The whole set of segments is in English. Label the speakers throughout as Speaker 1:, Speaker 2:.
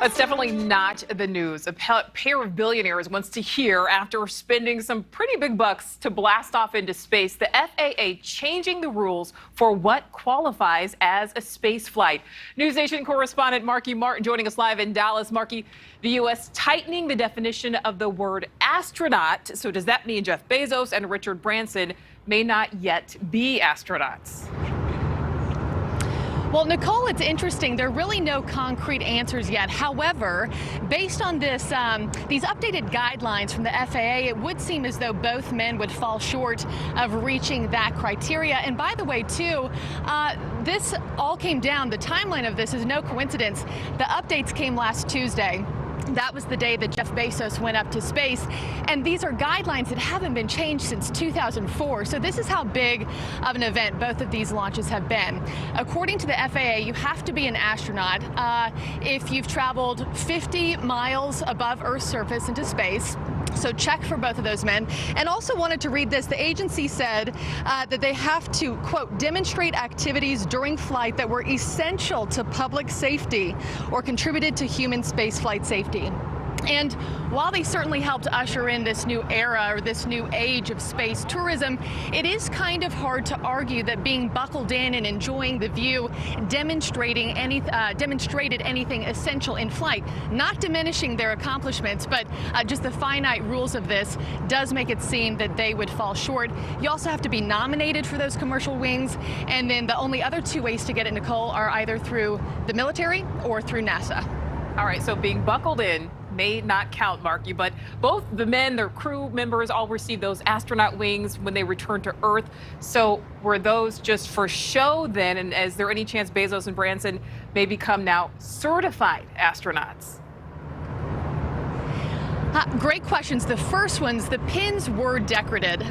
Speaker 1: That's definitely not the news a pair of billionaires wants to hear after spending some pretty big bucks to blast off into space. The FAA changing the rules for what qualifies as a space flight. NewsNation correspondent Marky Martin joining us live in Dallas. Marky, the U.S. tightening the definition of the word astronaut. So does that mean Jeff Bezos and Richard Branson may not yet be astronauts?
Speaker 2: Well, Nicole, it's interesting. There are really no concrete answers yet. However, based on these updated guidelines from the FAA, it would seem as though both men would fall short of reaching that criteria. And by the way, too, this all came down. The timeline of this is no coincidence. The updates came last Tuesday. That was the day that Jeff Bezos went up to space. And these are guidelines that haven't been changed since 2004. So this is how big of an event both of these launches have been. According to the FAA, you have to be an astronaut if you've traveled 50 miles above Earth's surface into space. So check for both of those men. And also wanted to read this. The agency said that they have to, quote, demonstrate activities during flight that were essential to public safety or contributed to human spaceflight safety. And while they certainly helped usher in this new era or this new age of space tourism, it is kind of hard to argue that being buckled in and enjoying the view demonstrated anything essential in flight. Not diminishing their accomplishments, but just the finite rules of this does make it seem that they would fall short. You also have to be nominated for those commercial wings. And then the only other two ways to get it, Nicole, are either through the military or through NASA.
Speaker 1: All right, so being buckled in may not count, Marky, but both the men, their crew members, all received those astronaut wings when they returned to Earth. So were those just for show then? And is there any chance Bezos and Branson may become now certified astronauts?
Speaker 2: Great questions. The first ones, the pins were decorative.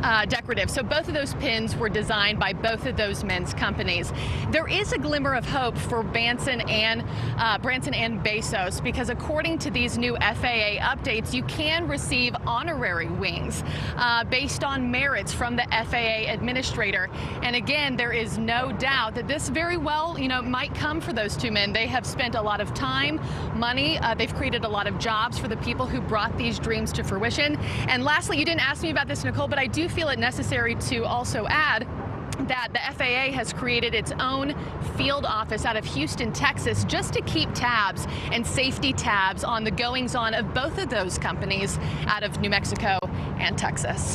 Speaker 2: So both of those pins were designed by both of those men's companies. There is a glimmer of hope for Branson and Bezos, because according to these new FAA updates, you can receive honorary wings based on merits from the FAA administrator. And again, there is no doubt that this very well, might come for those two men. They have spent a lot of time, money. They've created a lot of jobs for the people who brought these dreams to fruition. And lastly, you didn't ask me about this, Nicole, but I do feel it necessary to also add that the FAA has created its own field office out of Houston, Texas, just to keep tabs and safety tabs on the goings-on of both of those companies out of New Mexico and Texas.